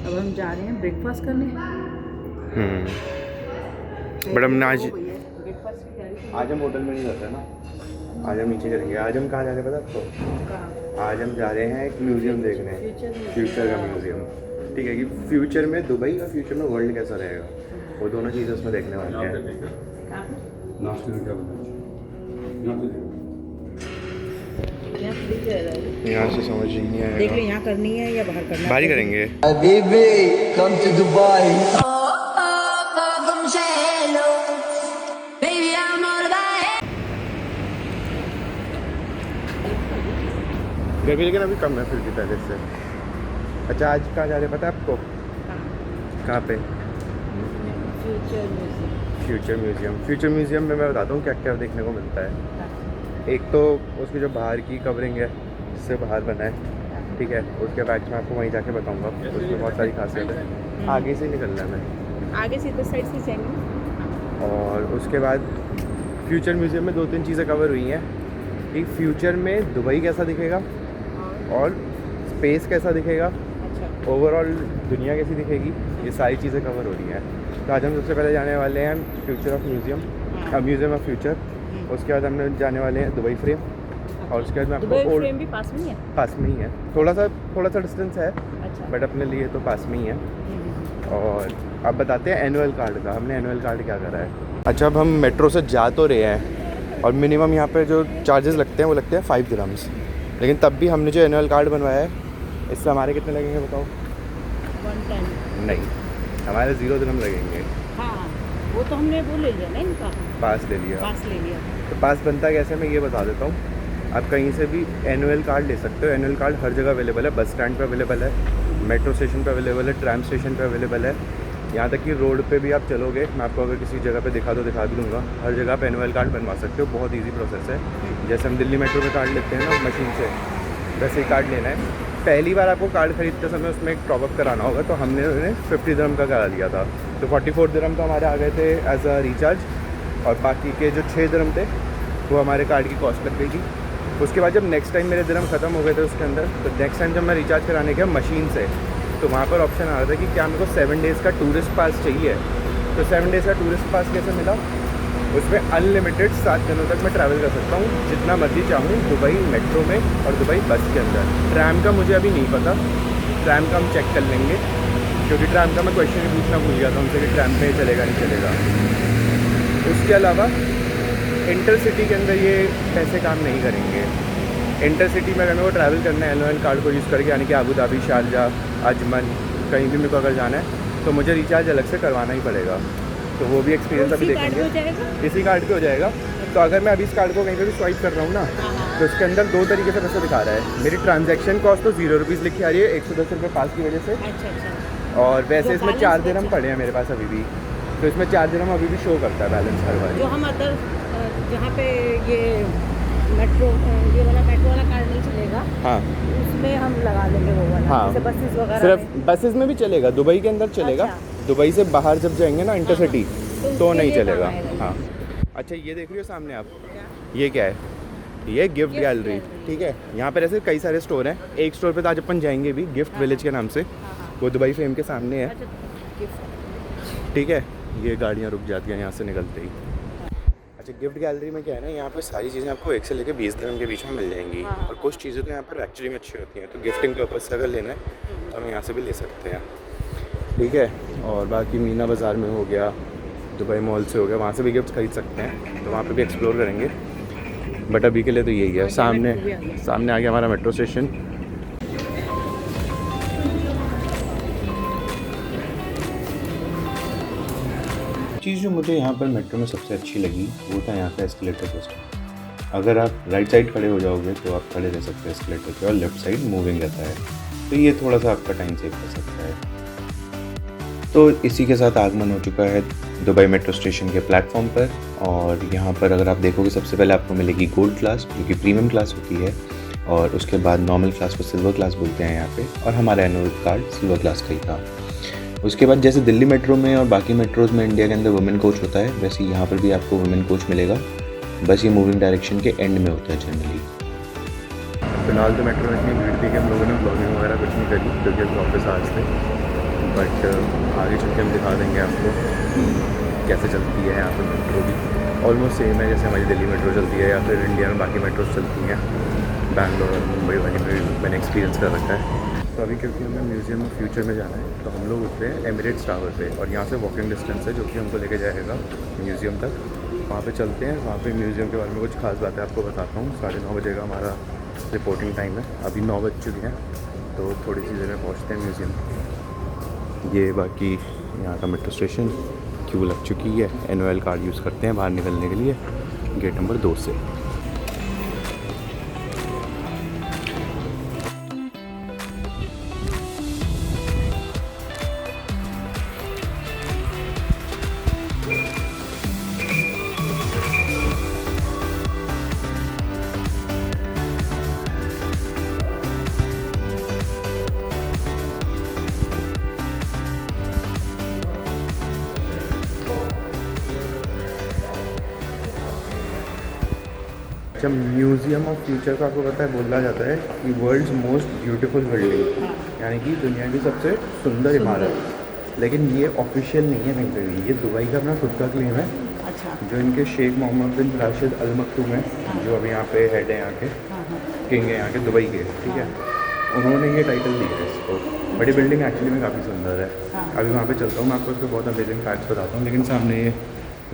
अब हम जा रहे हैं ब्रेकफास्ट करने। बट हमने आज ब्रेकफास्ट की तैयारी। आज हम होटल में नहीं करते ना, आज हम नीचे करेंगे। आज हम कहाँ जा रहे हैं पता आपको? आज हम जा रहे हैं एक म्यूज़ियम देखने, फ्यूचर का म्यूज़ियम। ठीक है कि फ्यूचर में दुबई और फ्यूचर में वर्ल्ड कैसा रहेगा, वो दोनों चीज़ें उसमें देखने वाले हैं। यहाँ से समझ नहीं देख आएगा, ले यहाँ करनी है या बाहर करना है। बाहर ही करेंगे। Come to Dubai. गर्मी लेकिन अभी कम है फिर भी पहले से। अच्छा आज कहाँ जा रहे हैं पता है आपको? कहाँ पे? Future museum. फ्यूचर म्यूज़ियम में मैं बताता हूँ क्या क्या देखने को मिलता है। एक तो उसकी जो बाहर की कवरिंग है जिससे बाहर बना है, ठीक है, उसके बाद मैं आपको वहीं जाके बताऊँगा। उसमें बहुत सारी खासियत है। आगे से निकलना है मैं, आगे से इधर साइड से जाएंगे। और उसके बाद फ्यूचर म्यूज़ियम में 2-3 चीज़ें कवर हुई हैं कि फ्यूचर में दुबई कैसा दिखेगा और स्पेस कैसा दिखेगा, अच्छा, ओवरऑल दुनिया कैसी दिखेगी, ये सारी चीज़ें कवर हो रही हैं। तो आज हम सबसे पहले जाने वाले हैं future of museum, museum of future. उसके बाद हम जाने वाले हैं दुबई फ्रेम, और उसके बाद मैं दुबई आपको फ्रेम भी पास में ही है। पास में ही है, थोड़ा सा डिस्टेंस है, अच्छा, बट अपने लिए तो पास में ही है। और अब बताते हैं एनुअल कार्ड का, हमने एनुअल कार्ड क्या करा है। अच्छा अब हम मेट्रो से जा तो रहे हैं और मिनिमम यहाँ पे जो चार्जेस लगते हैं वो लगते हैं 5 दिरहम्स, लेकिन तब भी हमने जो एनुअल कार्ड बनवाया है इससे हमारे कितने लगेंगे बताओ? 110। नहीं, हमारे 0 दिरहम लगेंगे। हाँ, वो तो हमने वो ले लिया ना, इनका पास ले लिया। पास ले लिया। तो पास बनता कैसे मैं ये बता देता हूँ। आप कहीं से भी एनुअल कार्ड ले सकते हो। एनुअल कार्ड हर जगह अवेलेबल है, बस स्टैंड पे अवेलेबल है, मेट्रो स्टेशन पे अवेलेबल है, ट्रैम स्टेशन पे अवेलेबल है, यहाँ तक कि रोड पे भी आप चलोगे, मैं आपको अगर किसी जगह पे दिखा भी दूँगा। हर जगह आप एनुअल कार्ड बनवा सकते हो, बहुत ईजी प्रोसेस है। जैसे हम दिल्ली मेट्रो में कार्ड लेते हैं ना मशीन से, वैसे ही कार्ड लेना है। पहली बार आपको कार्ड खरीदते समय उसमें एक टॉपअप कराना होगा, तो हमने उन्हें 50 दिरहम का करा दिया था, तो 44 दिरहम तो हमारे आ गए थे एज अ रिचार्ज, और बाकी के जो 6 दिरहम थे वो हमारे कार्ड की कॉस्ट लग गई थी। उसके बाद जब नेक्स्ट टाइम मेरे दिरहम ख़त्म हो गए थे उसके अंदर, तो नेक्स्ट टाइम जब मैं रिचार्ज कराने गया मशीन से, तो वहाँ पर ऑप्शन आ रहा था कि क्या मेरे को 7 डेज़ का टूरिस्ट पास चाहिए। तो 7 डेज़ का टूरिस्ट पास कैसे मिला? उसमें अनलिमिटेड 7 दिनों तक मैं ट्रैवल कर सकता हूँ, जितना मर्जी चाहूँ, दुबई मेट्रो में और दुबई बस के अंदर। ट्रैम का मुझे अभी नहीं पता, ट्रैम का हम चेक कर लेंगे, क्योंकि ट्रैम का मैं क्वेश्चन ही पूछना भूल गया था उनसे कि ट्रैम पे चलेगा नहीं चलेगा। उसके अलावा इंटरसिटी के अंदर ये पैसे काम नहीं करेंगे। इंटरसिटी में अगर मेरे को ट्रैवल करना है एनुअल कार्ड को यूज़ करके, यानी कि अबू धाबी, शारजाह, अजमन, कहीं भी मेरे को अगर जाना है तो मुझे रिचार्ज अलग से करवाना ही पड़ेगा। तो वो भी एक्सपीरियंस अभी देखेंगे। इसी कार्ड पे हो जाएगा। तो अगर मैं अभी इस कार्ड को कहीं पे भी स्वाइप कर रहा हूँ ना, तो इसके अंदर 2 तरीके से पैसे दिखा रहा है। मेरी ट्रांजैक्शन कॉस्ट तो 0 रुपीज़ लिखी आ रही है 110 रुपये पास की वजह से। अच्छा, और वैसे इसमें 4 दिरहम पड़े हैं मेरे पास अभी भी, तो इसमें 4 दिरहम अभी भी शो करता है बैलेंस हर बार। जो हम अदर जहाँ पे ये मेट्रो ये वाला मेट्रो वाला कार्ड नहीं चलेगा, हाँ, उसमें हम लगा लेंगे वो वाला। हाँ, जैसे बसेस वगैरह सिर्फ बसेस में भी चलेगा, दुबई के अंदर चलेगा। अच्छा। दुबई से बाहर जब जाएंगे ना इंटरसिटी, तो उसके नहीं लिए चलेगा। काम आएगा। हाँ, अच्छा ये देख रही हो सामने आप, ये क्या है? ये गिफ्ट गैलरी, ठीक है। यहाँ पर ऐसे कई सारे स्टोर हैं। एक स्टोर पे तो आज अपन जाएंगे भी, गिफ्ट विलेज के नाम से, वो दुबई फ्रेम के सामने है, ठीक है। ये गाड़ियाँ रुक जाती हैं यहाँ से निकलते ही। अच्छा गिफ्ट गैलरी में क्या है ना, यहाँ पे सारी चीज़ें आपको 1 से लेकर 20 दिरहम के बीच में मिल जाएंगी। और कुछ चीज़ें तो यहाँ पर एक्चुअली में अच्छी होती हैं, तो गिफ्टिंग पर्पज़ से अगर लेना है तो हम यहाँ से भी ले सकते हैं, ठीक है। और बाकी मीना बाज़ार में हो गया, दुबई मॉल से हो गया, वहाँ से भी गिफ्ट खरीद सकते हैं, तो वहाँ पे भी एक्सप्लोर करेंगे। बट अभी के लिए तो यही है। सामने आ गया हमारा मेट्रो स्टेशन। चीज़ जो मुझे यहाँ पर मेट्रो में सबसे अच्छी लगी वो था यहाँ का एस्केलेटर सिस्टम। अगर आप राइट साइड खड़े हो जाओगे तो आप खड़े रह सकते हैं एस्केलेटर पे, और लेफ्ट साइड मूविंग रहता है, तो ये थोड़ा सा आपका टाइम सेव कर सकता है। तो इसी के साथ आगमन हो चुका है दुबई मेट्रो स्टेशन के प्लेटफॉर्म पर, और यहाँ पर अगर आप देखोगे सबसे पहले आपको मिलेगी गोल्ड क्लास, जो कि प्रीमियम क्लास होती है, और उसके बाद नॉर्मल क्लास को सिल्वर क्लास बोलते हैं यहाँ पे, और हमारा एनुअल कार्ड सिल्वर क्लास का ही था। उसके बाद जैसे दिल्ली मेट्रो में और बाकी मेट्रोज़ में इंडिया के अंदर वुमेन कोच होता है, वैसे यहाँ पर भी आपको वुमेन कोच मिलेगा, बस ये मूविंग डायरेक्शन के एंड में होता है जनरली। फिलहाल तो मेट्रो में इतनी भीड़ थी कि हम लोगों ने ब्लॉगिंग वगैरह कुछ नहीं करी, क्योंकि हम ऑफिस आज थे। बट आगे चल के हम दिखा देंगे आपको कैसे चलती है यहाँ पर मेट्रो भी। ऑलमोस्ट सेम है जैसे हमारी दिल्ली मेट्रो चलती है या फिर इंडिया में बाकी मेट्रोज चलती हैं। बैंगलोर और मुंबई वाली में मैंने एक्सपीरियंस कर रखा है। तो अभी क्योंकि हमें म्यूज़ियम ऑफ फ्यूचर में जाना है तो हम लोग उतरे हैं एमिरेट्स टावर पे और यहाँ से वॉकिंग डिस्टेंस है जो कि हमको लेके जाएगा म्यूज़ियम तक। वहाँ पे चलते हैं, वहाँ पे म्यूज़ियम के बारे में कुछ खास बातें आपको बताता हूँ। 9:30 बजे का हमारा रिपोर्टिंग टाइम है, अभी 9 बज चुके हैं तो थोड़ी सी देर में पहुँचते हैं म्यूज़ियम। ये बाकी यहाँ का मेट्रो स्टेशन क्यू लग चुकी है। एनुअल कार्ड यूज़ करते हैं बाहर निकलने के लिए गेट नंबर 2 से। जब म्यूज़ियम ऑफ फ्यूचर का आपको पता है बोला जाता है कि वर्ल्ड्स मोस्ट ब्यूटीफुल बिल्डिंग, यानी कि दुनिया की सबसे सुंदर इमारत। लेकिन ये ऑफिशियल नहीं है कहीं पे भी, ये दुबई का अपना खुद का क्लेम है। अच्छा। जो इनके शेख मोहम्मद बिन राशिद अल मकतूम है, जो अभी यहाँ पे हेड है, यहाँ के किंग है यहाँ के दुबई के, ठीक है, उन्होंने ये टाइटल दिया है इसको। बड़ी बिल्डिंग एक्चुअली में काफ़ी सुंदर है। अभी वहाँ पे चलता हूँ, मैं आपको उसके बहुत अमेजिंग फैक्ट्स बताता हूँ। लेकिन सामने ये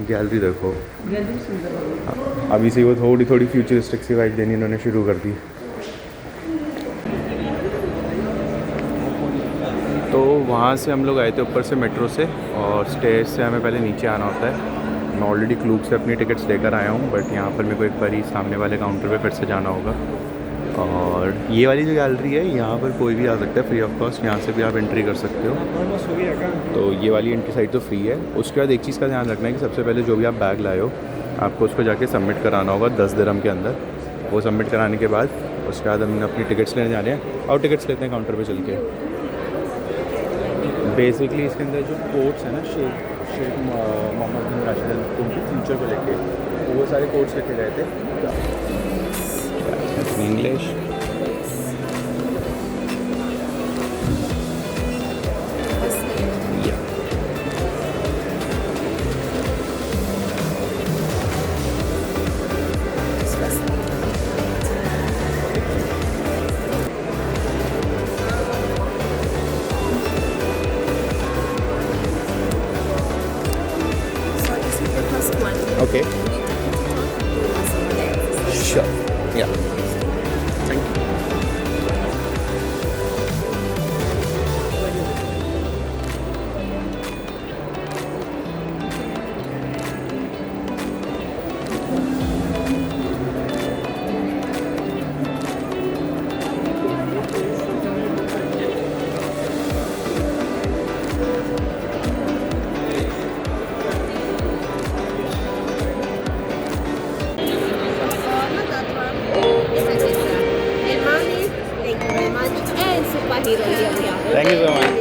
गैलरी देखो, गैलरी सुंदर है। अभी से वो थोड़ी फ्यूचरिस्टिक सी वाइब देनी इन्होंने शुरू कर दी। तो वहाँ से हम लोग आए थे ऊपर से मेट्रो से, और स्टेज से हमें पहले नीचे आना होता है। मैं ऑलरेडी क्लूक से अपनी टिकट्स लेकर आया हूँ, बट यहाँ पर मेरे को एक बार ही सामने वाले काउंटर पे फिर से जाना होगा। और ये वाली जो गैलरी है यहाँ पर कोई भी आ सकता है फ्री ऑफ कॉस्ट, यहाँ से भी आप एंट्री कर सकते हो। तो ये वाली एंट्री साइड तो फ्री है। उसके बाद एक चीज़ का ध्यान रखना है कि सबसे पहले जो भी आप बैग लाए हो आपको उसको जाके सबमिट कराना होगा 10 दिरहम के अंदर। वो सबमिट कराने के बाद उसके बाद हम अपनी टिकट्स लेने जाने हैं, और टिकट्स लेते हैं काउंटर पे चल के। बेसिकली इसके अंदर जो कोट्स हैं ना शेख मोहम्मद बिन राशिद अल मकतूम के फ्यूचर को लेके, वो सारे कोट्स लिखे गए थे English. Okay. Sure. Yeah. Thank you. Thank you so much.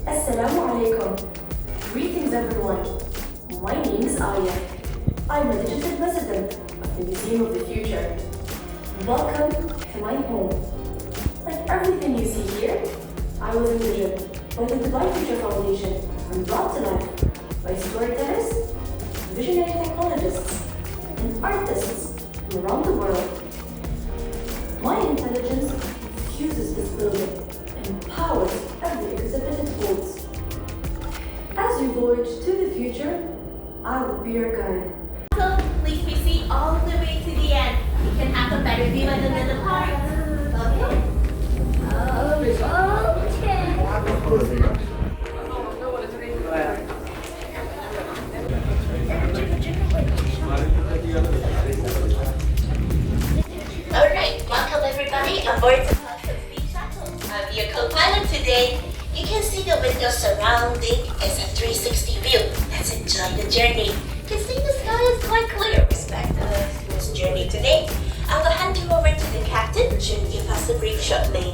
Assalamu alaikum. Greetings everyone. My name is Aya. I'm a digital resident of the Museum of the Future. Welcome to my home. Like everything you see here, I was envisioned by the Dubai Future Foundation and brought to life by storytellers, visionary technologists, and artists from around the world. My intelligence fuses this building and powers every exhibit it holds. As you voyage to the future, I will be your guide. So please proceed all the way to the end. You can have a better view of the middle part. Alright, welcome everybody aboard the Falcon Speed Shuttle. I'm your co-pilot today. You can see the windows surrounding. It's a 360 view. Let's enjoy the journey. You can see the sky is quite clear. Respect this journey today. I will hand you over to the captain, who should give us a brief shortly.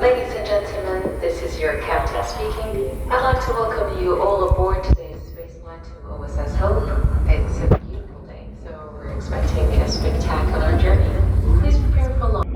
Ladies and gentlemen, this is your captain speaking. I'd like to welcome you all aboard today's spaceflight to OSS Hope. It's a beautiful day, so we're expecting a spectacular journey. Please prepare for launch.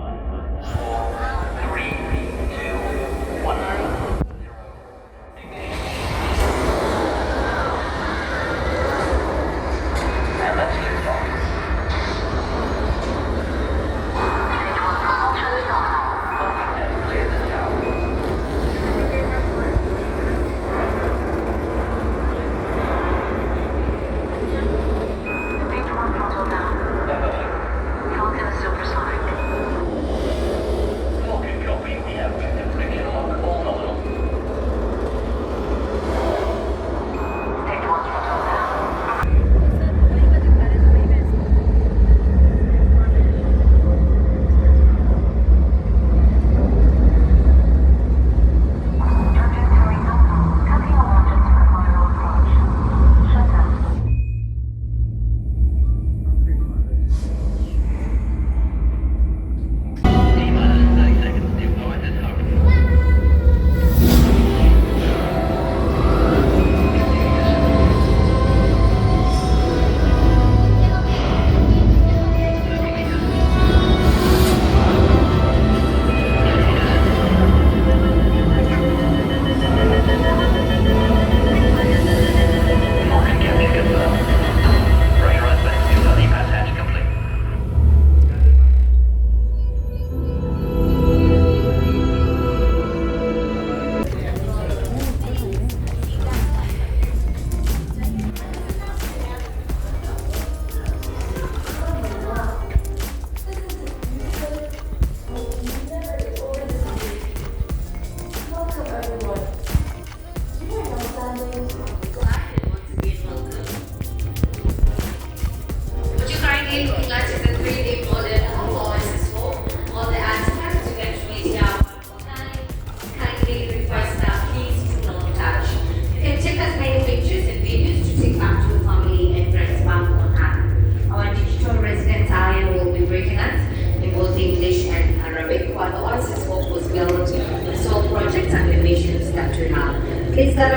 This belt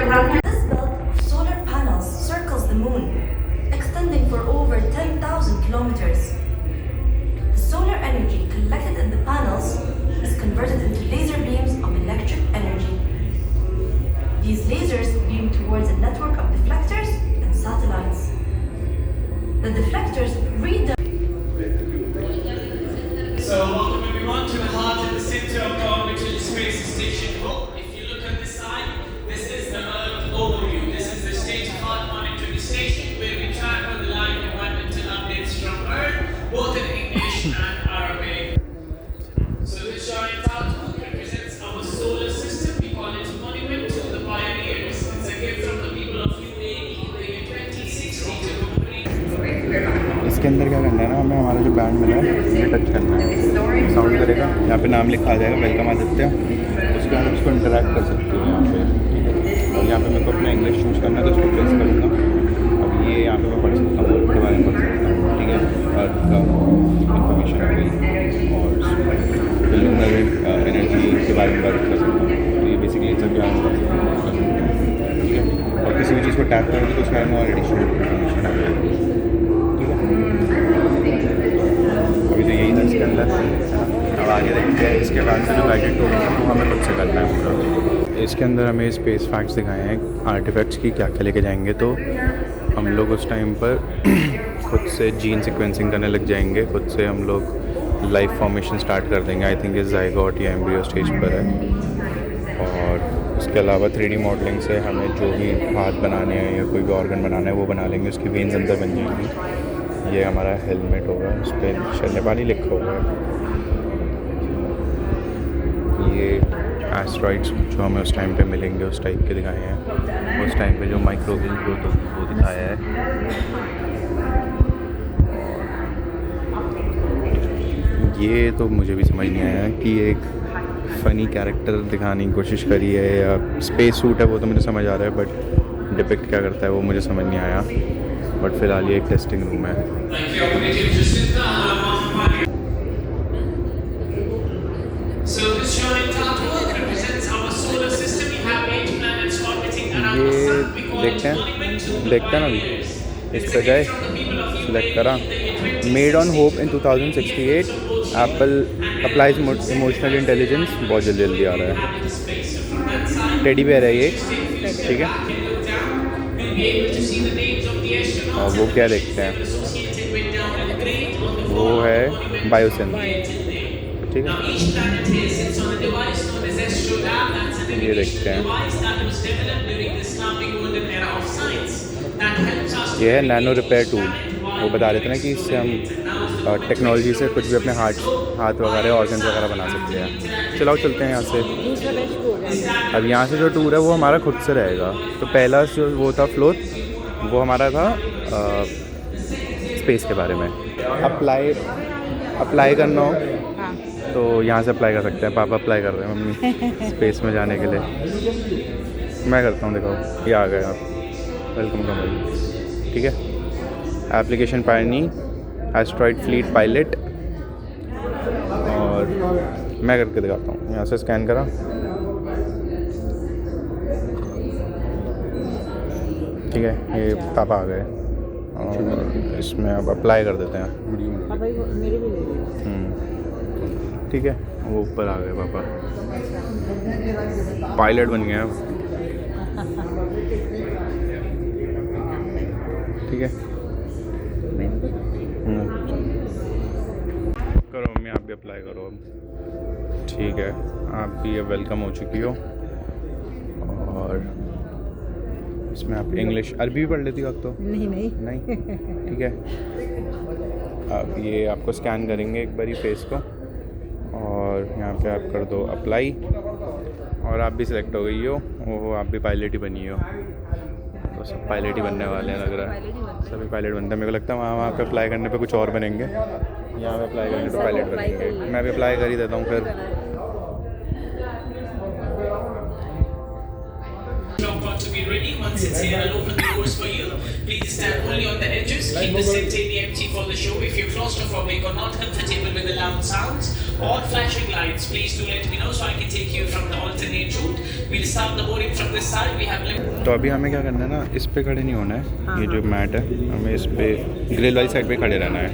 of solar panels circles the moon, extending for over 10,000 kilometers. The solar energy collected in the panels is converted into laser beams of electric energy. These lasers beam towards a network of deflectors and satellites. The deflectors read the So welcome everyone to the heart and the center of the orbital space station Hope. If you look at this side, this is the Earth overview. This is the state-of-the-art monitoring station where we track on the live environmental updates from Earth, both in English and Arabic. So this giant outlook represents our solar system. We call it a monument to the pioneers. It's a gift from the people of UAE in the year 2060 to commemorate. इसके अंदर क्या करना है ना, हमें हमारा जो band मिला है ये टच करना है, साउंड करेगा, यहाँ पे नाम लिखा आ जाएगा वेलकम आदित्य। उसके बाद उसको इंटरेक्ट कर सकते हो यहाँ पे, ठीक है। और यहाँ पे मेरे को अपना इंग्लिश चूज़ करना है तो उसको प्रेस करूँगा। अब ये यहाँ पे मैं पढ़ सकता हूँ, उसके बारे में पढ़ सकता हूँ, ठीक है। अर्थ का इन्फॉर्मेशन आ गई और अंदर। अब आगे देखते हैं इसके बाद से जो गाइडेड टूर है वो हमें खुद से करना है पूरा। इसके अंदर हमें स्पेस फैक्ट्स दिखाए हैं आर्टिफैक्ट्स की क्या क्या लेके जाएंगे। तो हम लोग उस टाइम पर खुद से जीन सीक्वेंसिंग करने लग जाएंगे, खुद से हम लोग लाइफ फॉर्मेशन स्टार्ट कर देंगे। आई थिंक ये ज़ाइगोट या एम्ब्रियो स्टेज पर है। और इसके अलावा 3D मॉडलिंग से हमें जो भी हाथ बनाने हैं या कोई भी ऑर्गन बनाना है वो बना लेंगे, उसकी वेन्स अंदर बन जाएंगी। ये हमारा हेलमेट होगा, उस पर शायद नेपाली लिखा हुआ है। ये एस्ट्रॉइड्स जो हमें उस टाइम पे मिलेंगे उस टाइप के दिखाए हैं। उस टाइम पे जो माइक्रोबियल ग्रोथ होगी वो दिखाया है। ये तो मुझे भी समझ नहीं आया कि एक फ़नी कैरेक्टर दिखाने की कोशिश करी है या स्पेस सूट है, वो तो मुझे समझ आ रहा है, बट डिपिक्ट क्या करता है वो मुझे समझ नहीं आया। बट फिलहाल ये एक टेस्टिंग रूम है। So this giant artwork represents our solar system. We have 8 planets orbiting around the ये sun. We call it देखते monumental हैं ना अभी इस पर जाए सिलेक्ट करा। Made on hope in 2068 Apple applies emotional intelligence. बहुत जल्दी जल्दी आ रहा है। टेडी बेयर है ये, ठीक है। और वो क्या देखते हैं, वो है बायोसिन, ठीक है। ये देखते हैं, ये है नैनो रिपेयर टूल। वो बता रहे थे ना कि इससे हम टेक्नोलॉजी से कुछ भी अपने हाथ वगैरह ऑर्गन्स वगैरह बना सकते हैं। चलो चलते हैं यहाँ से। अब यहाँ से जो टूर है वो हमारा खुद से रहेगा। तो पहला जो वो था फ्लोर, वो हमारा था स्पेस के बारे में। अप्लाई करना हो तो यहाँ से अप्लाई कर सकते हैं। पापा अप्लाई कर रहे हैं, मम्मी स्पेस में जाने के लिए। मैं करता हूँ, देखो ये आ गया। वेलकम टू माई, ठीक है। एप्लीकेशन पायनी एस्ट्रॉइड फ्लीट पायलट। और मैं करके दिखाता हूँ। यहाँ से स्कैन करा, ठीक है। ये पापा आ गए और इसमें अब अप्लाई कर देते हैं, ठीक है। वो ऊपर आ गए पापा, पायलट बन गए अब, ठीक है। करो मम्मी, आप भी अप्लाई करो अब, ठीक है। आप भी अब वेलकम हो चुकी हो। और इसमें आप इंग्लिश अरबी भी पढ़ लेती हो अब तो? नहीं ठीक है। अब ये आपको स्कैन करेंगे एक बारी फेस को, और यहाँ पे आप कर दो अप्लाई। और आप भी सिलेक्ट हो गई हो, वो आप भी पायलट ही बनी हो। तो सब पायलट ही बनने वाले हैं, लग रहा है सभी पायलट बनते हैं। मेरे को लगता है वहाँ पे अप्लाई करने पे कुछ और बनेंगे, यहाँ पे अप्लाई करेंगे तो पायलट बनेंगे। मैं भी अप्लाई कर ही देता हूँ फिर। Got to be ready. Once it's here, I'll open the doors for you. Please stand only on the edges. Keep the seat area empty for the show. If you're claustrophobic or not comfortable with the loud sounds or flashing lights, please do let me know so I can take you from the alternate route. We'll start the boarding from this side. We have तो अभी हमें क्या करना है ना, इस पे खड़े नहीं होना है। ये जो मैट है, हमें इस पे ग्रिल वाली साइड पे खड़े रहना है।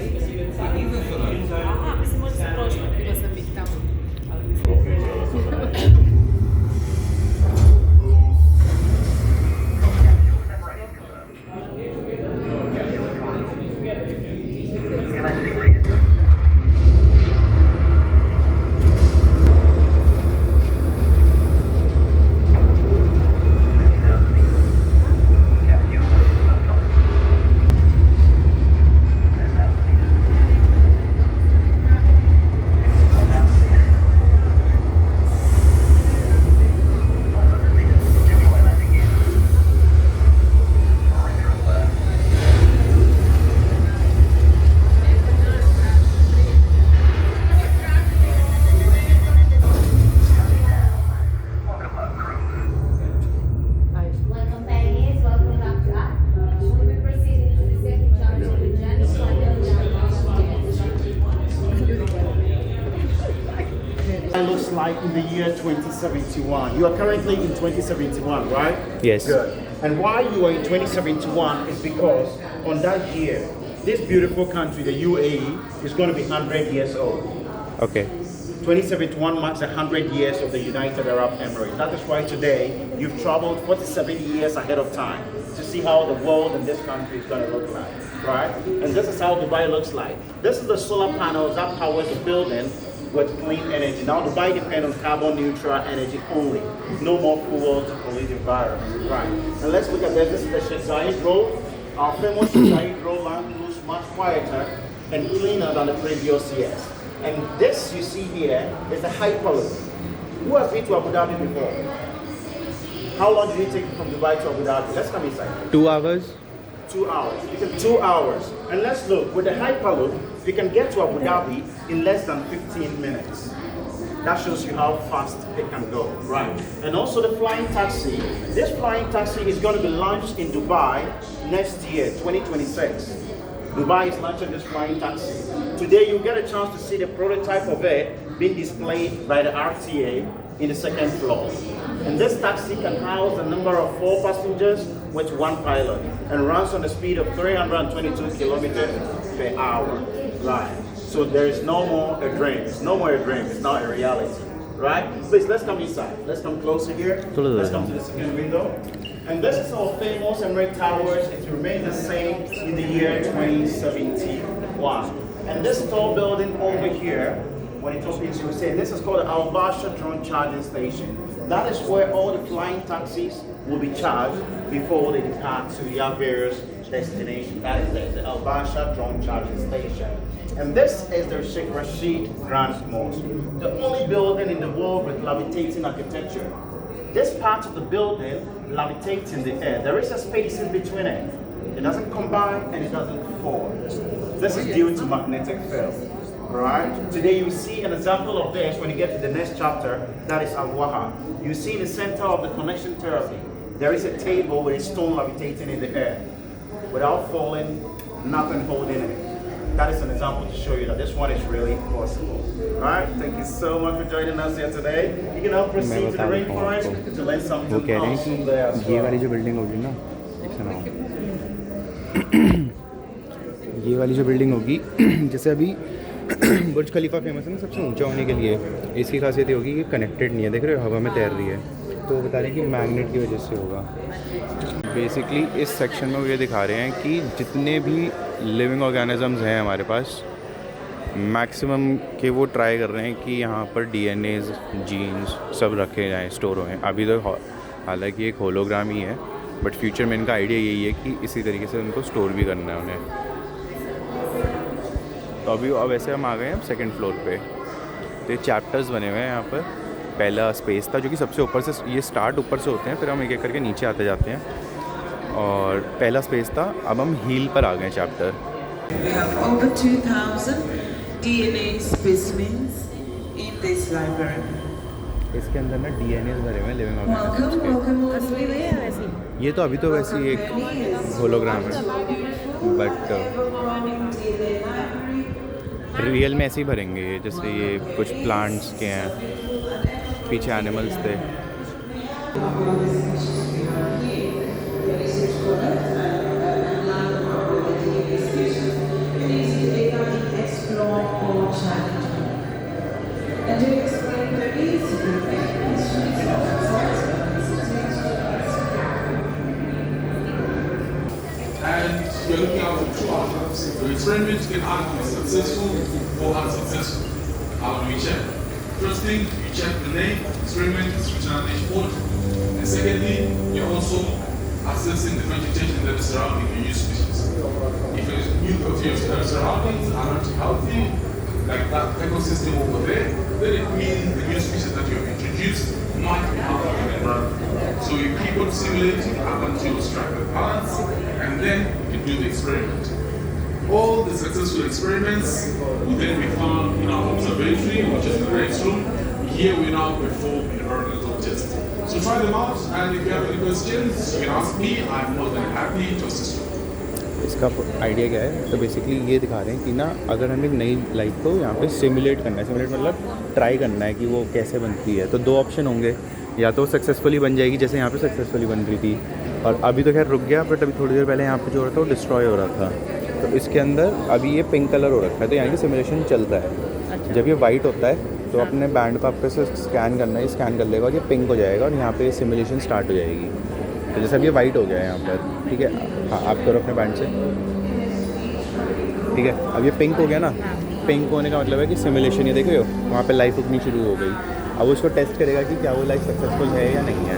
Looks like in the year 2071. You are currently in 2071, right? Yes. Good. And why you are in 2071 is because on that year, this beautiful country, the UAE, is going to be 100 years old. Okay. 2071 marks 100 years of the United Arab Emirates. That is why today you've traveled 47 years ahead of time to see how the world and this country is going to look like, right? And this is how Dubai looks like. This is the solar panels that powers the building with clean energy. Now Dubai depends on carbon neutral energy only. No more fuel to pollute the environment, right? And let's look at this. This is the Sheikh Zayed Road. Our famous Sheikh Zayed Road line moves much quieter and cleaner than the previous years. And this you see here is the Hyperloop. Who has been to Abu Dhabi before? How long did it take from Dubai to Abu Dhabi? Let's come inside. 2 hours. 2 hours. You can 2 hours. And let's look, with the Hyperloop, you can get to Abu Dhabi in less than 15 minutes. That shows you how fast it can go, right? And also the flying taxi. This flying taxi is going to be launched in Dubai next year, 2026. Dubai is launching this flying taxi. Today you get a chance to see the prototype of it being displayed by the RTA in the second floor. And this taxi can house a number of 4 passengers with 1 pilot and runs on the speed of 322 kilometers per hour. Right. So there is no more a dream. It's no more a dream. It's now a reality. Right? Please, let's come inside. Let's come closer here. Let's come to the second window. And this is our famous Emirates Towers. It remained the same in the year 2071. And this tall building over here, when it opens, you will say this is called the Al Basha Drone Charging Station. That is where all the flying taxis will be charged before they depart to their various destinations. That is the Al Basha Drone Charging Station. And this is the Sheikh Rashid Grand Mosque, the only building in the world with levitating architecture. This part of the building levitates in the air. There is a space in between it. It doesn't combine and it doesn't fall. This is due to magnetic field. Right? Today you see an example of this when you get to the next chapter, that is Al-Waha. You see in the center of the connection therapy, there is a table with a stone levitating in the air. Without falling, nothing holding it. That is an example to show you that this one is really possible. Alright, thank you so much for joining us here today. You can now proceed to the rainforest to learn वो something कह रहे हैं awesome there as कि ये well. वाली जो building होगी ना, एक सुनाओ, ये वाली जो बिल्डिंग होगी जैसे अभी बुर्ज खलीफा फेमस है ना सबसे ऊंचा होने के लिए, इसकी खासियत ये होगी कि कनेक्टेड नहीं है, देख रहे हो हवा में तैर रही है, तो बता रहे हैं कि मैग्नेट की वजह से होगा। बेसिकली इस सेक्शन में वो ये दिखा रहे हैं कि जितने भी लिविंग ऑर्गेनिजम्स हैं हमारे पास, मैक्सिमम के वो ट्राई कर रहे हैं कि यहाँ पर डीएनएज, जीन्स सब रखे जाएं, स्टोर हों। अभी तो हालांकि एक होलोग्राम ही है, बट फ्यूचर में इनका आइडिया यही है कि इसी तरीके से उनको स्टोर भी करना है उन्हें। तो अभी अब ऐसे हम आ गए हैं सेकंड फ्लोर पे, तो ये चैप्टर्स बने हुए हैं यहाँ पर। पहला स्पेस था जो कि सबसे ऊपर से, ये स्टार्ट ऊपर से होते हैं, फिर हम एक एक करके नीचे आते जाते हैं, और पहला स्पेस था। अब हम हील पर आ गए chapter. We have over 2,000 DNA specimens in this library. इसके अंदर ना डीएनए भरे हुए हैं living Welcome, organisms welcome all the असली में way. है वैसी। ये तो अभी तो वैसे ही एक होलोग्राम है, बट रियल में ऐसे ही भरेंगे ये, जैसे ये कुछ प्लांट्स के हैं, पीछे एनिमल्स थे। And you're looking out for 2 outcomes. Your experiments can either be successful or unsuccessful. How do we check? First thing, you check the name, experiment, switch on dashboard. And secondly, you're also assessing the vegetation that is surrounding your new species. If your surroundings are not healthy, like that ecosystem over there, then it means the new species that you have introduced might be harmful in the environment. So you keep on simulating up until you strike the balance, and then you do the experiment. All the successful experiments will then be found in our observatory, which is the next room. Here we now perform environmental tests. So try them out, and if you have any questions, you can ask me. I'm more than happy to assist you. इसका idea क्या है, तो basically ये दिखा रहे हैं कि ना अगर हमें एक नई लाइफ को यहाँ पे सिमुलेट करना है, सिमुलेट मतलब ट्राई करना है कि वो कैसे बनती है, तो 2 ऑप्शन होंगे, या तो सक्सेसफुली बन जाएगी जैसे यहाँ पे सक्सेसफुली बन रही थी, और अभी तो खैर रुक गया, बट अभी थोड़ी देर पहले यहाँ पे जो हो रहा था वो डिस्ट्रॉय हो रहा था। तो इसके अंदर अभी ये पिंक कलर हो रखा है, तो यहाँ की सिमुलेशन चल रहा है। अच्छा। जब ये वाइट होता है तो अपने बैंड पर आपको से स्कैन करना है, स्कैन कर लेगा और ये पिंक हो जाएगा और यहाँ पे सिमुलेशन स्टार्ट हो जाएगी। तो जैसे अब ये वाइट हो गया है यहाँ पर, ठीक है। हाँ, आप करो अपने बैंड से, ठीक है। अब ये पिंक हो गया ना, पिंक होने का मतलब है कि सिमुलेशन, ये देख रहे हो वहाँ पे लाइफ उगनी शुरू हो गई। अब उसको टेस्ट करेगा कि क्या वो लाइफ सक्सेसफुल है या नहीं है।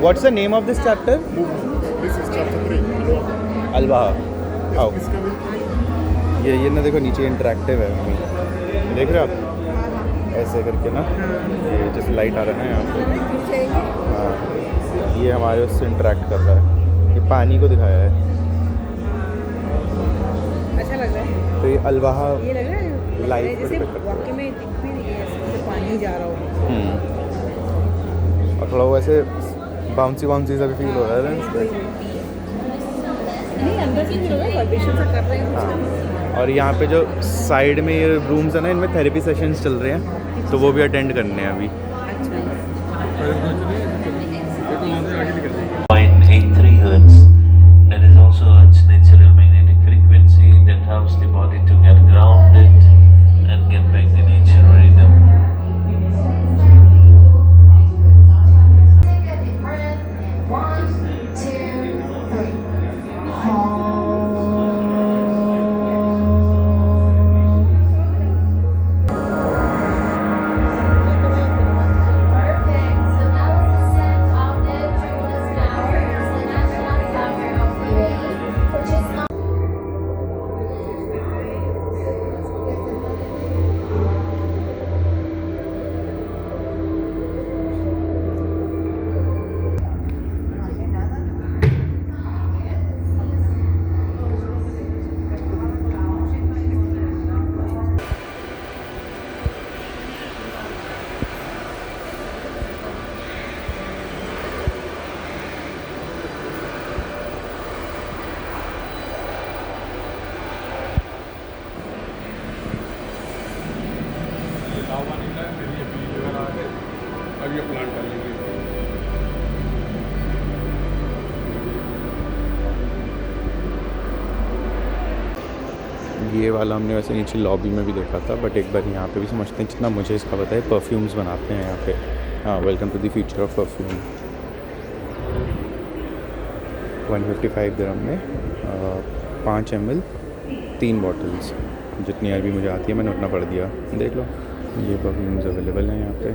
What's the name of this chapter? This is chapter 3. अलवाहा। आओ, ये ना देखो नीचे इंटरेक्टिव है, देख रहे हो आप ऐसे करके ना, ये जैसे लाइट आ रहा है ना यहाँ पे। हाँ, ये हमारे उससे इंटरेक्ट कर रहा है, ये पानी को दिखाया है। अच्छा लग रहा है। तो ये अलवाहा ये लग रहा है लाइफ जैसे वाकई में दिख भी नहीं है, ऐसे पानी जा रहा हो। और थोड़ा वो ऐसे बाउंसी सा भी फील हो रहा है ना इस पे। नहीं, अंदर से नहीं लग रहा है, वाइब्रेशन सा कर रहे हैं। हाँ, और यहाँ पे जो साइड में ये रूम्स है ना, इनमें थेरेपी सेशंस चल रहे हैं, तो वो भी अटेंड करने हैं अभी। 0.83 Hz. That is also Earth's natural magnetic frequency that helps the body to get grounded and get back the natural rhythm. अब ये प्लांट डालेंगे। ये वाला हमने वैसे नीचे लॉबी में भी देखा था, बट एक बार यहाँ पे भी समझते हैं। जितना मुझे इसका पता है, परफ्यूम्स बनाते हैं यहाँ पे। हाँ, welcome to the future of perfume. 155 दिरहम में 5 ml 3 बॉटल्स, जितनी अरबी मुझे आती है मैंने उतना पढ़ दिया। देख लो, ये परफ्यूम्स अवेलेबल हैं यहाँ पे।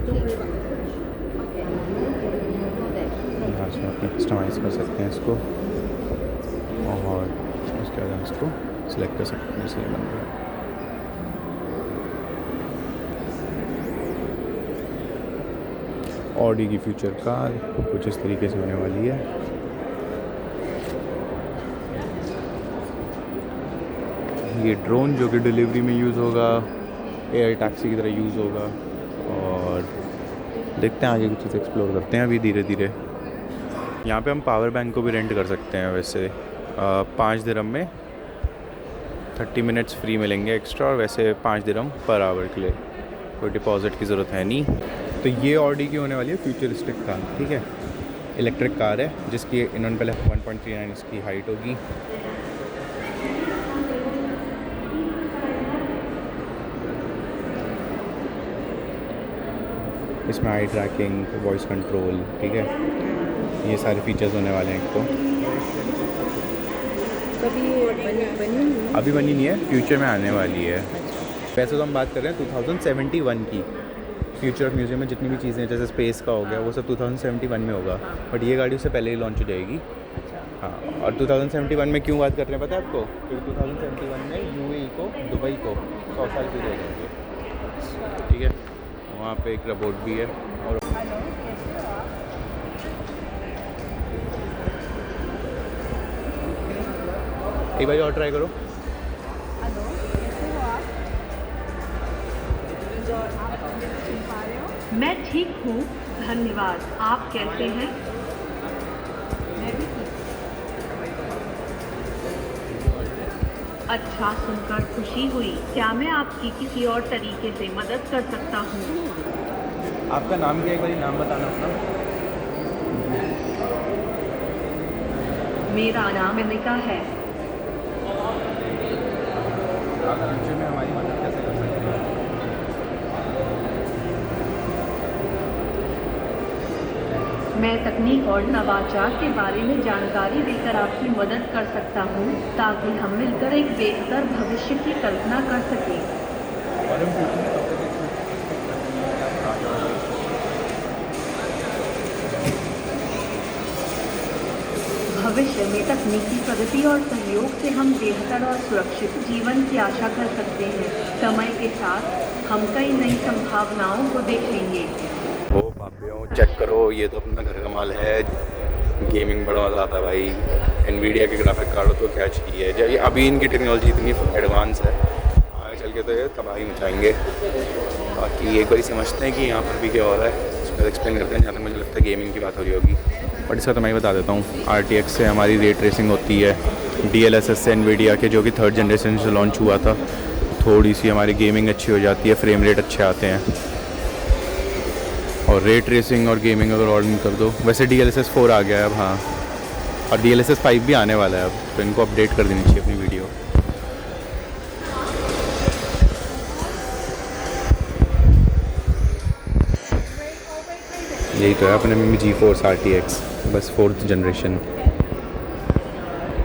यहाँ से आप कस्टमाइज़ कर सकते हैं इसको, और उसके बाद हम इसको सिलेक्ट कर सकते हैं। जैसे ये बन रहा है, ऑडी की फ्यूचर कार कुछ इस तरीके से होने वाली है। ये ड्रोन जो कि डिलीवरी में यूज़ होगा, एयर टैक्सी की तरह यूज़ होगा। और देखते हैं आगे कुछ चीज़ एक्सप्लोर करते हैं अभी धीरे धीरे। यहाँ पे हम पावर बैंक को भी रेंट कर सकते हैं वैसे। 5 दिरहम में 30 मिनट्स फ्री मिलेंगे एक्स्ट्रा, और वैसे 5 दिरहम पर आवर के लिए। कोई डिपॉजिट की ज़रूरत है नहीं। तो ये ऑडी की होने वाली है फ्यूचरिस्टिक कार, ठीक है। इलेक्ट्रिक कार है जिसकी इन्होंने पहले 1.39 इसकी हाइट होगी। इसमें आई ट्रैकिंग, वॉइस कंट्रोल, ठीक है। ये सारे फीचर्स होने वाले हैं। एक तो कभी बनी अभी बनी नहीं है, फ्यूचर में आने वाली है। वैसे तो हम बात कर रहे हैं 2071 की। फ्यूचर ऑफ म्यूजियम में जितनी भी चीज़ें जैसे स्पेस का हो गया वो सब 2071 में होगा, बट ये गाड़ी उससे पहले ही लॉन्च हो जाएगी। हाँ, और 2071 में क्यों बात कर रहे हैं पता है आपको? क्योंकि 2071 में यूएई को, दुबई को 100 साल पूरे हो जाएंगे, ठीक है। वहाँ पे एक रोबोट भी है। और एक बार और ट्राई करो। मैं ठीक हूँ, धन्यवाद। आप कैसे हैं? अच्छा सुनकर खुशी हुई। क्या मैं आपकी किसी और तरीके से मदद कर सकता हूँ? आपका नाम क्या है? एक बार नाम बताना अपना। मेरा नाम अमिका है। आप फ्यूचर में हमारी मदद कैसे कर सकते हैं? मैं तकनीक और नवाचार के बारे में जानकारी देकर आपकी मदद कर सकता हूँ ताकि हम मिलकर एक बेहतर भविष्य की कल्पना कर सकें। भविष्य में तकनीकी प्रगति और सहयोग से हम बेहतर और सुरक्षित जीवन की आशा कर सकते हैं। समय के साथ हम कई नई संभावनाओं को देखेंगे। ओ बापियों, चेक करो, ये तो अपना घर का माल है। गेमिंग बड़ा मज़ा आता है भाई। एनवीडिया के ग्राफिक कार्ड तो क्या चाहिए। जब अभी इनकी टेक्नोलॉजी इतनी एडवांस है, आगे चल के तो ये तबाही मचाएंगे। बाकी एक बार समझते हैं कि यहाँ पर भी क्या हो रहा है, उसको एक्सप्लेन करते हैं। जहाँ तक मुझे लगता है गेमिंग की बात हो रही होगी, बट इसका तो मैं ही बता देता हूँ। RTX से हमारी रे ट्रेसिंग होती है, DLSS से एनवीडिया के जो कि 3rd जनरेशन से लॉन्च हुआ था, थोड़ी सी हमारी गेमिंग अच्छी हो जाती है, फ्रेम रेट अच्छे आते हैं। और रे ट्रेसिंग और गेमिंग अगर ऑन कर दो, वैसे DLSS 4 आ गया है अब, हाँ, और DLSS 5 भी आने वाला है अब, तो इनको अपडेट कर देनी चाहिए अपनी वीडियो। यही तो है अपने में GeForce RTX, बस 4th जनरेशन।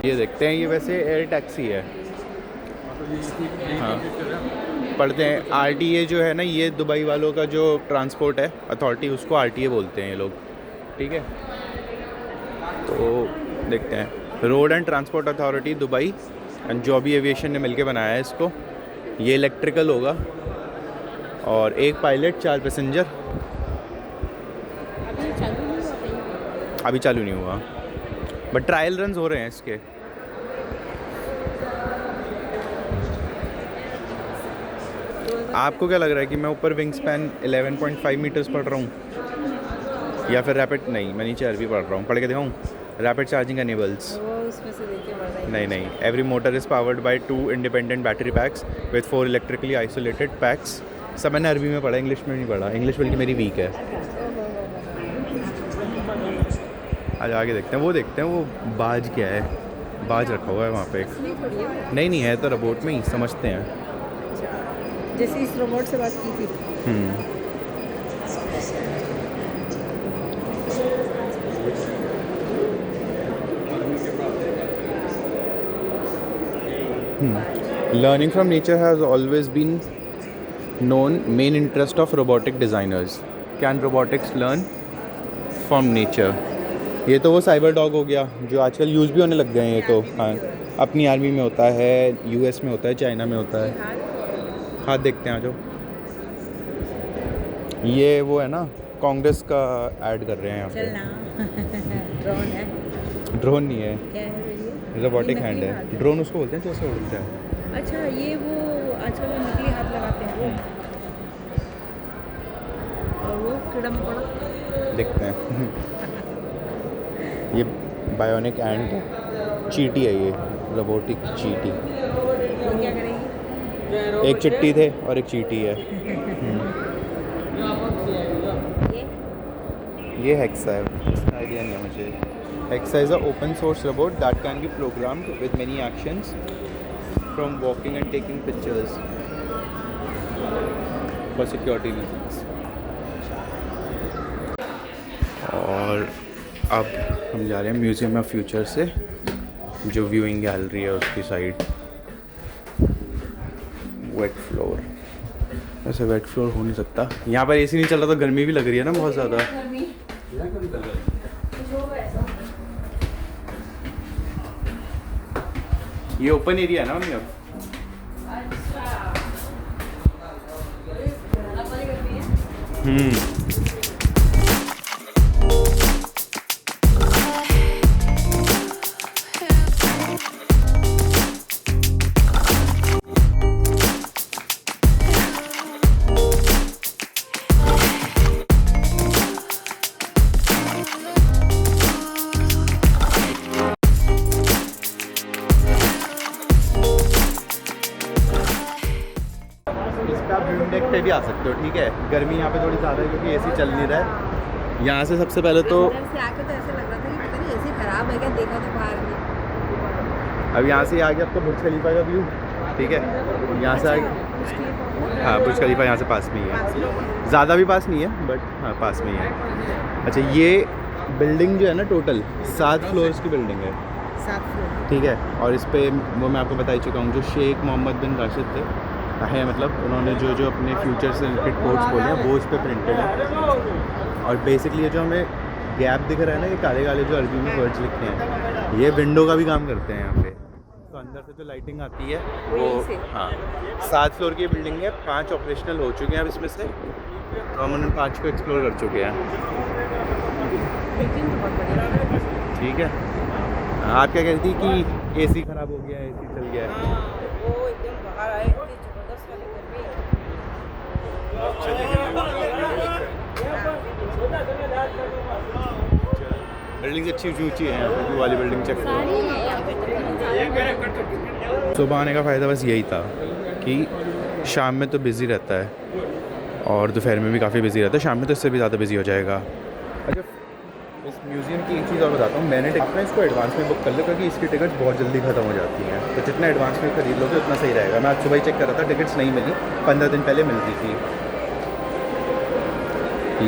ये देखते हैं, ये वैसे एयर टैक्सी है, हाँ पढ़ते हैं। RTA जो है ना, ये दुबई वालों का जो ट्रांसपोर्ट है अथॉरिटी, उसको RTA बोलते हैं ये लोग, ठीक है। तो देखते हैं, road and transport authority Dubai and Joby aviation ने मिलके बनाया है इसको। ये इलेक्ट्रिकल होगा और 1 पायलट 4 पैसेंजर। अभी चालू नहीं हुआ, बट ट्रायल रन्स हो रहे हैं इसके। आपको क्या लग रहा है कि मैं ऊपर विंग स्पैन 11.5 मीटर्स पढ़ रहा हूँ, या फिर रैपिड? नहीं, मैं नीचे आरपी पढ़ रहा हूँ। पढ़ के दिखाऊँ? Rapid charging enables. नहीं, every motor is powered by 2 independent battery packs with 4 electrically isolated packs. सब मैंने अरबी में पढ़ा, इंग्लिश में नहीं पढ़ा। इंग्लिश बल्कि मेरी वीक है। आज आगे देखते हैं, वो देखते हैं वो बाज क्या है। बाज रखा हुआ है वहाँ पे। नहीं है तो रोबोट में ही समझते हैं, जैसे इस रोबोट से बात की थी। Learning from nature has always been known main interest of robotic designers. Can robotics learn from nature? ये तो वो साइबर डॉग हो गया जो आजकल यूज़ भी होने लग गए हैं। ये तो हाँ, अपनी आर्मी में होता है, US में होता है, चाइना में होता है। हाथ देखते हैं आ जाओ। ये वो है ना, कांग्रेस का ऐड कर रहे हैं यहाँ पे। ड्रोन है? ड्रोन नहीं है, क्या है ये? रोबोटिक हैंड है। ड्रोन उसको बोलते हैं जो ऐसे उड़ता है। अच्छा, ये वो आजकल वो नकली हाथ लगाते हैं वो, और वो कीड़ा मकोड़ा देखते हैं। ये बायोनिक एंड है, चीटी है ये, रोबोटिक चीटी। वो क्या करेगी? एक चिट्टी थे और एक चीटी है। ये हेक्सा है, इसका आइडिया नहीं है मुझे। Hexa is a open source robot that can be programmed with many actions from walking and taking pictures for security reasons. और अब हम जा रहे हैं म्यूज़ियम ऑफ फ्यूचर से, जो व्यूइंग गैलरी है उसकी साइड। वेट फ्लोर, ऐसे वेट फ्लोर हो नहीं सकता। यहाँ पर AC नहीं चल रहा तो गर्मी भी लग रही है ना बहुत ज़्यादा। ये ओपन एरिया है ना मम्मी अब? डेक पे भी आ सकते हो, ठीक है। गर्मी यहाँ पे थोड़ी ज़्यादा है क्योंकि एसी चल नहीं रहा है। यहाँ से सबसे पहले तो से आके तो ऐसे लग रहा था कि पता नहीं एसी खराब है क्या, देखा तो बाहर में। अब यहाँ से आगे आपको बुर्ज खलीफा का व्यू, ठीक है। यहाँ से आगे हाँ बुर्ज खलीफा यहाँ से पास में ही है, ज़्यादा भी पास नहीं है बट हाँ पास में ही है। अच्छा ये बिल्डिंग जो है ना टोटल 7 फ्लोर्स की बिल्डिंग है, 7 फ्लोर, ठीक है। और इस पर वो मैं आपको बता ही चुका हूँ, जो शेख मोहम्मद बिन राशिद थे है, मतलब उन्होंने जो जो अपने फ्यूचर से रिलेटेड कोट्स बोले हैं वो इस पर प्रिंटेड है। और बेसिकली ये जो हमें गैप दिख रहा है ना, ये काले काले जो अरबी में वर्ड्स लिखे हैं, ये विंडो का भी काम करते हैं यहाँ पे। तो अंदर से जो लाइटिंग आती है वो हाँ 7 फ्लोर की बिल्डिंग है, 5 ऑपरेशनल हो चुके हैं अब इसमें से, तो हम उन्होंने 5 को एक्सप्लोर कर चुके हैं, ठीक है। आप क्या कहती कि एसी ख़राब हो गया है, एसी चल गया है? वो एकदम बाहर आए, इतनी जबरदस्त वाली गर्मी बिल्डिंग अच्छी ऊँची है, वो वाली बिल्डिंग चेक करो। सुबह आने का फ़ायदा बस यही था कि शाम में तो बिज़ी रहता है और दोपहर में भी काफ़ी बिज़ी रहता है, शाम में तो इससे भी ज़्यादा बिज़ी हो जाएगा। अच्छा इस म्यूज़ियम की एक चीज़ और बताता हूँ, मैंने टिकट इसको एडवांस में बुक कर लिया क्योंकि इसकी टिकट बहुत जल्दी ख़त्म हो जाती हैं, तो जितना एडवांस में खरीद लोगे उतना सही रहेगा। मैं आज सुबह ही चेक कर रहा था, टिकट्स नहीं मिली, 15 दिन पहले मिलती थी।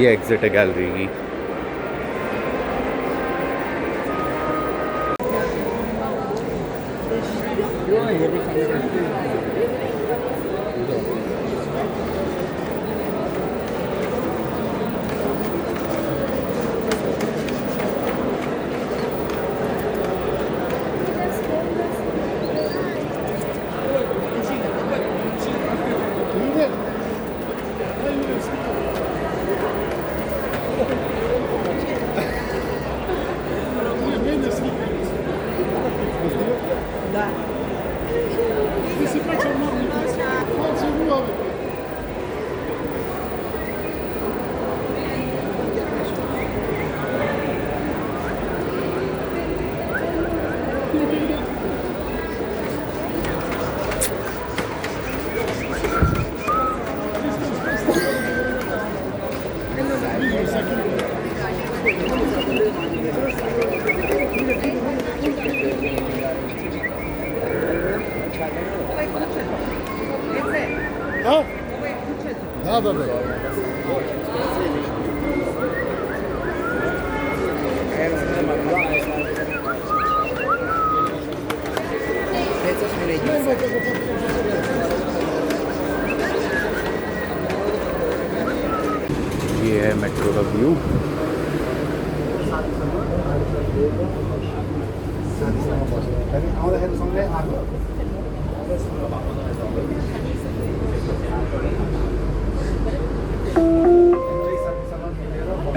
ये एग्ज़िट है गैलरी की। ये है मेट्रो का view.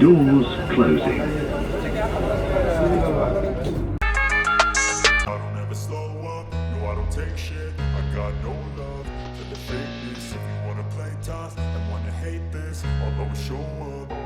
Doors closing. I don't ever slow up, no I don't take shit. I got no love for the fakeness. If you wanna play tough and wanna hate this, I'll always show up.